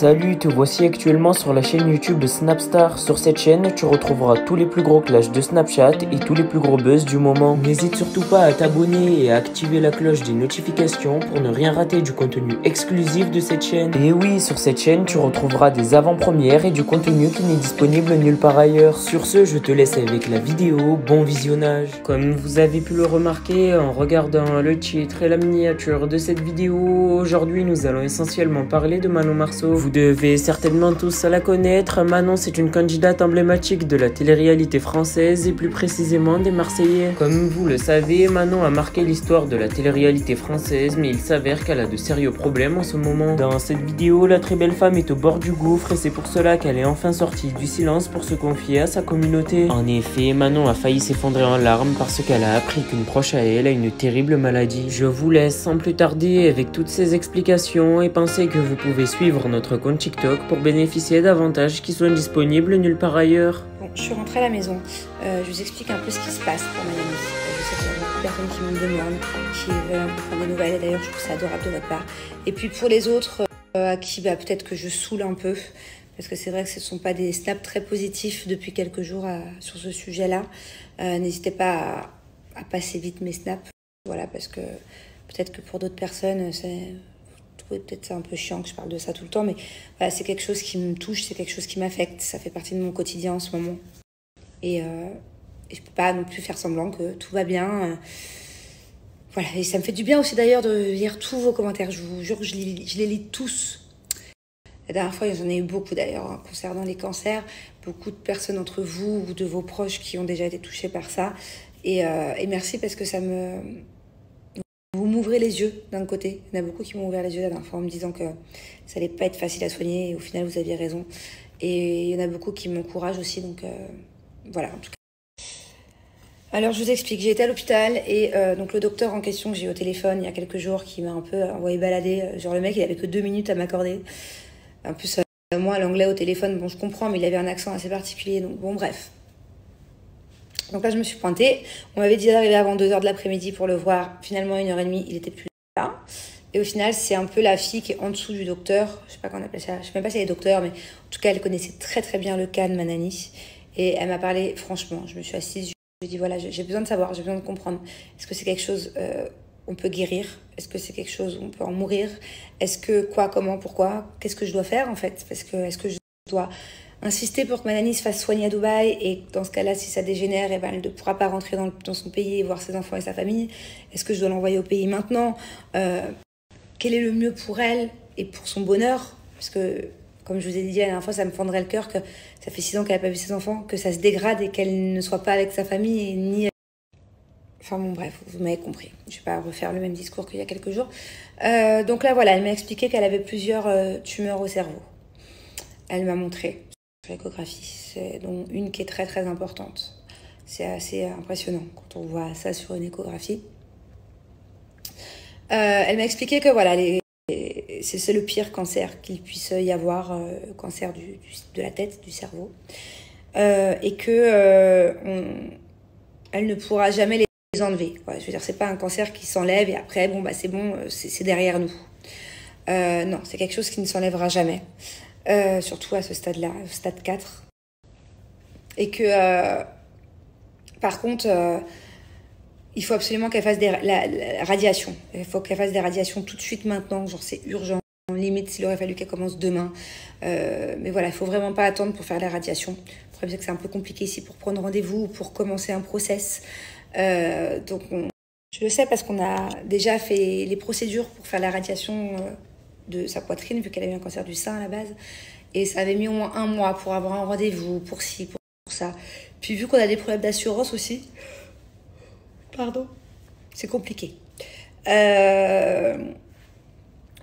Salut, te voici actuellement sur la chaîne YouTube de Snapstar. Sur cette chaîne, tu retrouveras tous les plus gros clashs de Snapchat et tous les plus gros buzz du moment. N'hésite surtout pas à t'abonner et à activer la cloche des notifications pour ne rien rater du contenu exclusif de cette chaîne. Et oui, sur cette chaîne, tu retrouveras des avant-premières et du contenu qui n'est disponible nulle part ailleurs. Sur ce, je te laisse avec la vidéo. Bon visionnage. Comme vous avez pu le remarquer en regardant le titre et la miniature de cette vidéo, aujourd'hui nous allons essentiellement parler de Manon Marceau. Vous devez certainement tous la connaître. Manon, c'est une candidate emblématique de la télé-réalité française et plus précisément des Marseillais. Comme vous le savez, Manon a marqué l'histoire de la télé-réalité française, mais il s'avère qu'elle a de sérieux problèmes en ce moment. Dans cette vidéo, la très belle femme est au bord du gouffre et c'est pour cela qu'elle est enfin sortie du silence pour se confier à sa communauté. En effet, Manon a failli s'effondrer en larmes parce qu'elle a appris qu'une proche à elle a une terrible maladie. Je vous laisse sans plus tarder avec toutes ces explications et pensez que vous pouvez suivre notre compte TikTok pour bénéficier d'avantages qui sont disponibles nulle part ailleurs. Bon, je suis rentrée à la maison, je vous explique un peu ce qui se passe pour ma amie. Je sais qu'il y a beaucoup de personnes qui me demandent, qui veulent un peu prendre des nouvelles, et d'ailleurs je trouve ça adorable de votre part. Et puis pour les autres, à qui peut-être que je saoule un peu, parce que c'est vrai que ce ne sont pas des snaps très positifs depuis quelques jours sur ce sujet-là. N'hésitez pas à passer vite mes snaps, voilà, parce que peut-être que pour d'autres personnes, peut-être c'est un peu chiant que je parle de ça tout le temps, mais voilà, c'est quelque chose qui me touche, c'est quelque chose qui m'affecte, ça fait partie de mon quotidien en ce moment. Et je peux pas non plus faire semblant que tout va bien. Voilà, et ça me fait du bien aussi d'ailleurs de lire tous vos commentaires, je vous jure que je les lis tous. La dernière fois, j'en ai eu beaucoup d'ailleurs, hein, concernant les cancers, beaucoup de personnes entre vous ou de vos proches qui ont déjà été touchés par ça. Et merci parce que vous m'ouvrez les yeux d'un côté. Il y en a beaucoup qui m'ont ouvert les yeux la dernière fois en me disant que ça allait pas être facile à soigner et au final vous aviez raison. Et il y en a beaucoup qui m'encouragent aussi, donc voilà en tout cas. Alors je vous explique, j'ai été à l'hôpital et donc le docteur en question que j'ai eu au téléphone il y a quelques jours qui m'a un peu envoyé balader, genre le mec il avait que 2 minutes à m'accorder. En plus moi l'anglais au téléphone, bon je comprends mais il avait un accent assez particulier, donc bon bref. Donc là, je me suis pointée. On m'avait dit d'arriver avant 2 h de l'après-midi pour le voir. Finalement, 1 h 30, il était plus là. Et au final, c'est un peu la fille qui est en dessous du docteur. Je sais pas comment on appelle ça. Je sais même pas si elle est docteur, mais en tout cas, elle connaissait très très bien le cas de ma nanny. Et elle m'a parlé franchement. Je me suis assise. Je lui ai dit voilà, j'ai besoin de savoir, j'ai besoin de comprendre. Est-ce que c'est quelque chose on peut guérir? Est-ce que c'est quelque chose où on peut en mourir? Est-ce que quoi, comment, pourquoi? Qu'est-ce que je dois faire en fait? Parce que est-ce que je dois insister pour que ma nanny se fasse soigner à Dubaï et dans ce cas-là, si ça dégénère, elle ne pourra pas rentrer dans son pays et voir ses enfants et sa famille. Est-ce que je dois l'envoyer au pays maintenant? Quel est le mieux pour elle et pour son bonheur? Parce que, comme je vous ai dit la dernière fois, ça me fendrait le cœur que ça fait 6 ans qu'elle n'a pas vu ses enfants, que ça se dégrade et qu'elle ne soit pas avec sa famille, ni... Enfin bon, bref, vous m'avez compris. Je ne vais pas refaire le même discours qu'il y a quelques jours. Donc là, voilà, elle m'a expliqué qu'elle avait plusieurs tumeurs au cerveau. Elle m'a montré l'échographie, dont une qui est très très importante. C'est assez impressionnant quand on voit ça sur une échographie. Elle m'a expliqué que voilà, c'est le pire cancer qu'il puisse y avoir, cancer de la tête, du cerveau, et que elle ne pourra jamais les enlever. Ouais, je veux dire, c'est pas un cancer qui s'enlève et après, bon bah c'est bon, c'est derrière nous. Non, c'est quelque chose qui ne s'enlèvera jamais. Surtout à ce stade-là, stade 4. Et que, par contre, il faut absolument qu'elle fasse la radiation. Il faut qu'elle fasse des radiations tout de suite maintenant, genre c'est urgent. Limite, s'il aurait fallu qu'elle commence demain. Mais voilà, il ne faut vraiment pas attendre pour faire la radiation. Le problème, c'est que c'est un peu compliqué ici pour prendre rendez-vous ou pour commencer un process. Donc, je le sais parce qu'on a déjà fait les procédures pour faire la radiation de sa poitrine, vu qu'elle a eu un cancer du sein à la base. Et ça avait mis au moins 1 mois pour avoir un rendez-vous, pour ci, pour ça. Puis vu qu'on a des problèmes d'assurance aussi, pardon, c'est compliqué.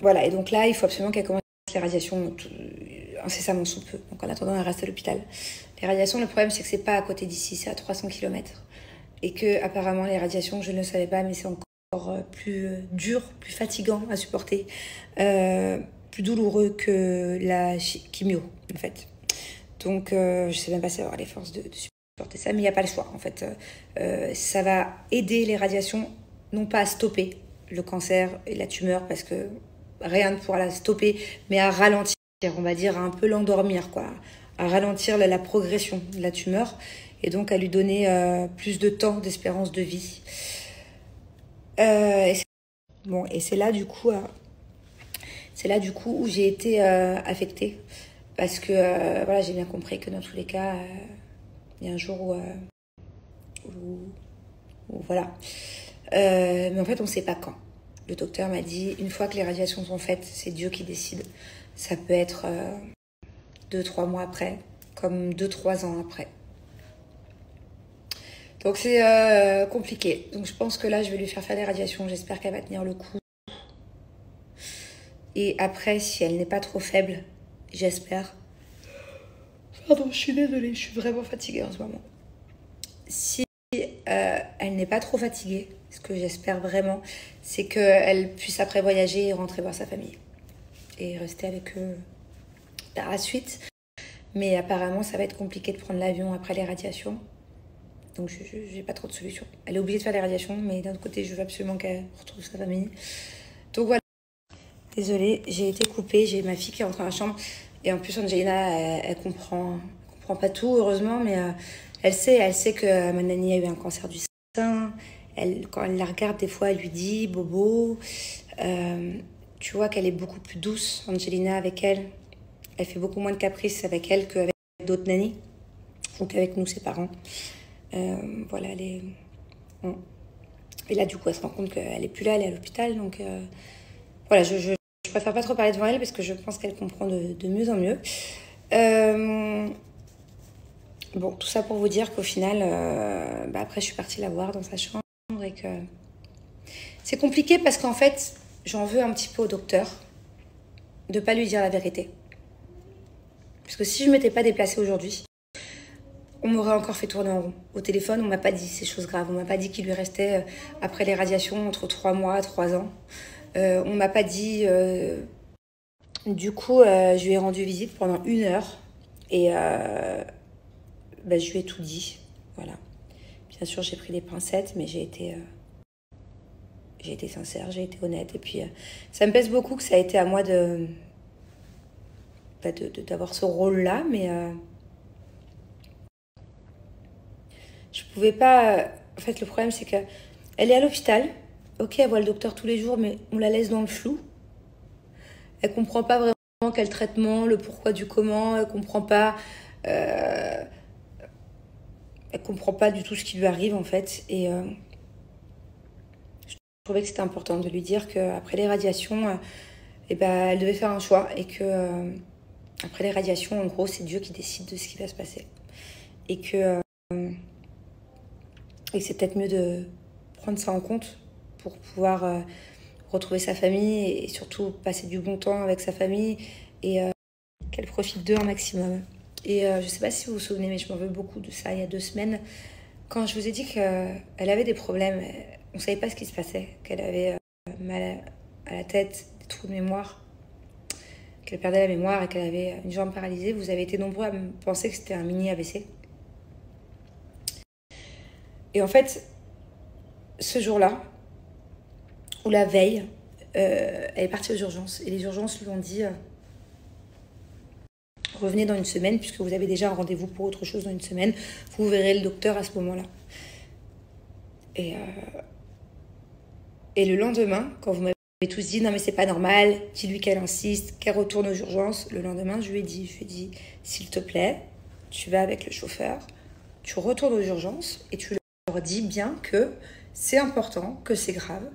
Voilà, et donc là, il faut absolument qu'elle commence les radiations incessamment sous peu. Donc en attendant, elle reste à l'hôpital. Les radiations, le problème, c'est que c'est pas à côté d'ici, c'est à 300 km. Et que apparemment, les radiations, je ne le savais pas, mais c'est encore plus dur, plus fatigant à supporter, plus douloureux que la chimio, en fait. Donc, je sais même pas si avoir les forces de supporter ça, mais il n'y a pas le choix, en fait. Ça va aider les radiations, non pas à stopper le cancer et la tumeur, parce que rien ne pourra la stopper, mais à ralentir on va dire, à un peu l'endormir, quoi, à ralentir la progression de la tumeur et donc à lui donner plus de temps d'espérance de vie. Et c'est là du coup où j'ai été affectée parce que voilà, j'ai bien compris que dans tous les cas, il y a un jour où voilà. Mais en fait, on ne sait pas quand. Le docteur m'a dit, une fois que les radiations sont faites, c'est Dieu qui décide. Ça peut être 2-3 mois après, comme 2-3 ans après. Donc c'est compliqué. Donc je pense que là, je vais lui faire les radiations. J'espère qu'elle va tenir le coup. Et après, si elle n'est pas trop faible, j'espère. Pardon, je suis désolée, je suis vraiment fatiguée en ce moment. Si elle n'est pas trop fatiguée, ce que j'espère vraiment, c'est qu'elle puisse après voyager et rentrer voir sa famille. Et rester avec eux par la suite. Mais apparemment, ça va être compliqué de prendre l'avion après les radiations. Donc, je n'ai pas trop de solutions. Elle est obligée de faire les radiations, mais d'un autre côté, je veux absolument qu'elle retrouve sa famille. Donc, voilà. Désolée, j'ai été coupée. J'ai ma fille qui est rentrée dans la chambre. Et en plus, Angelina, elle comprend pas tout, heureusement. Mais elle sait que ma nanny a eu un cancer du sein. Quand elle la regarde, des fois, elle lui dit « Bobo ». Tu vois qu'elle est beaucoup plus douce, Angelina, avec elle. Elle fait beaucoup moins de caprices avec elle qu'avec d'autres nannies. Ou qu'avec nous, ses parents. Voilà, elle est... Et là, du coup, elle se rend compte qu'elle n'est plus là, elle est à l'hôpital. Donc, voilà, je préfère pas trop parler devant elle parce que je pense qu'elle comprend de mieux en mieux. Bon, tout ça pour vous dire qu'au final, après, je suis partie la voir dans sa chambre et que... C'est compliqué parce qu'en fait, j'en veux un petit peu au docteur de pas lui dire la vérité. Parce que si je m'étais pas déplacée aujourd'hui, on m'aurait encore fait tourner en rond. Au téléphone, on m'a pas dit ces choses graves. On m'a pas dit qu'il lui restait, après les radiations, entre 3 mois, 3 ans. On m'a pas dit... Du coup, je lui ai rendu visite pendant 1 heure. Et je lui ai tout dit. Voilà. Bien sûr, j'ai pris des pincettes, mais j'ai été sincère, j'ai été honnête. Et puis, ça me pèse beaucoup que ça a été à moi d'avoir ce rôle-là, mais... je pouvais pas... En fait, le problème, c'est qu'elle est à l'hôpital. Ok, elle voit le docteur tous les jours, mais on la laisse dans le flou. Elle comprend pas vraiment quel traitement, le pourquoi du comment. Elle comprend pas du tout ce qui lui arrive, en fait. Et je trouvais que c'était important de lui dire qu'après les radiations, elle devait faire un choix. Et que après les radiations, en gros, c'est Dieu qui décide de ce qui va se passer. Et que... Et c'est peut-être mieux de prendre ça en compte pour pouvoir retrouver sa famille et surtout passer du bon temps avec sa famille et qu'elle profite d'eux un maximum. Et je sais pas si vous vous souvenez, mais je m'en veux beaucoup de ça il y a 2 semaines. Quand je vous ai dit qu'elle avait des problèmes, on savait pas ce qui se passait, qu'elle avait mal à la tête, des trous de mémoire, qu'elle perdait la mémoire et qu'elle avait une jambe paralysée, vous avez été nombreux à penser que c'était un mini AVC. Et en fait, ce jour-là, ou la veille, elle est partie aux urgences. Et les urgences lui ont dit revenez dans 1 semaine, puisque vous avez déjà un rendez-vous pour autre chose dans 1 semaine. Vous verrez le docteur à ce moment-là. Et le lendemain, quand vous m'avez tous dit non mais c'est pas normal, dis-lui qu'elle insiste, qu'elle retourne aux urgences. Le lendemain, je lui ai dit s'il te plaît, tu vas avec le chauffeur, tu retournes aux urgences et tu leur dis bien que c'est important, que c'est grave.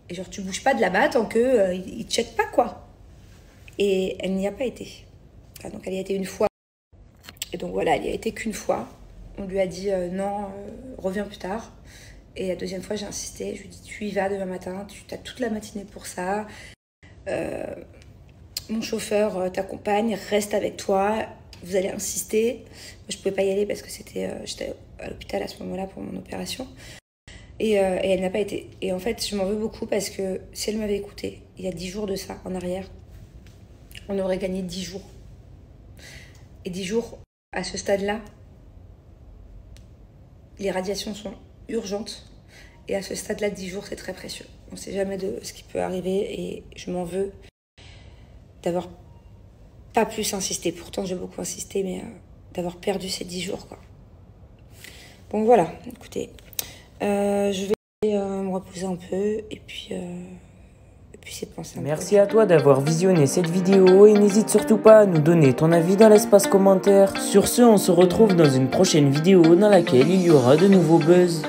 Et genre, tu bouges pas de là-bas tant qu'ils ne te checkent pas, quoi. Et elle n'y a pas été. Enfin, donc, elle y a été 1 fois. Et donc, voilà, elle n'y a été qu'1 fois. On lui a dit non, reviens plus tard. Et la 2e fois, j'ai insisté. Je lui ai dit, tu y vas demain matin. Tu as toute la matinée pour ça. Mon chauffeur t'accompagne, reste avec toi. Vous allez insister. Moi, je ne pouvais pas y aller parce que j'étais à l'hôpital à ce moment-là pour mon opération. Et elle n'a pas été. Et en fait, je m'en veux beaucoup parce que si elle m'avait écouté, il y a 10 jours de ça, en arrière, on aurait gagné 10 jours. Et 10 jours, à ce stade-là, les radiations sont urgentes. Et à ce stade-là, 10 jours, c'est très précieux. On ne sait jamais de ce qui peut arriver et je m'en veux d'avoir pas plus insister. Pourtant, j'ai beaucoup insisté, mais d'avoir perdu ces 10 jours, quoi. Bon, voilà, écoutez, je vais me reposer un peu et puis c'est de penser un peu. Merci à toi d'avoir visionné cette vidéo et n'hésite surtout pas à nous donner ton avis dans l'espace commentaire. Sur ce, on se retrouve dans une prochaine vidéo dans laquelle il y aura de nouveaux buzz.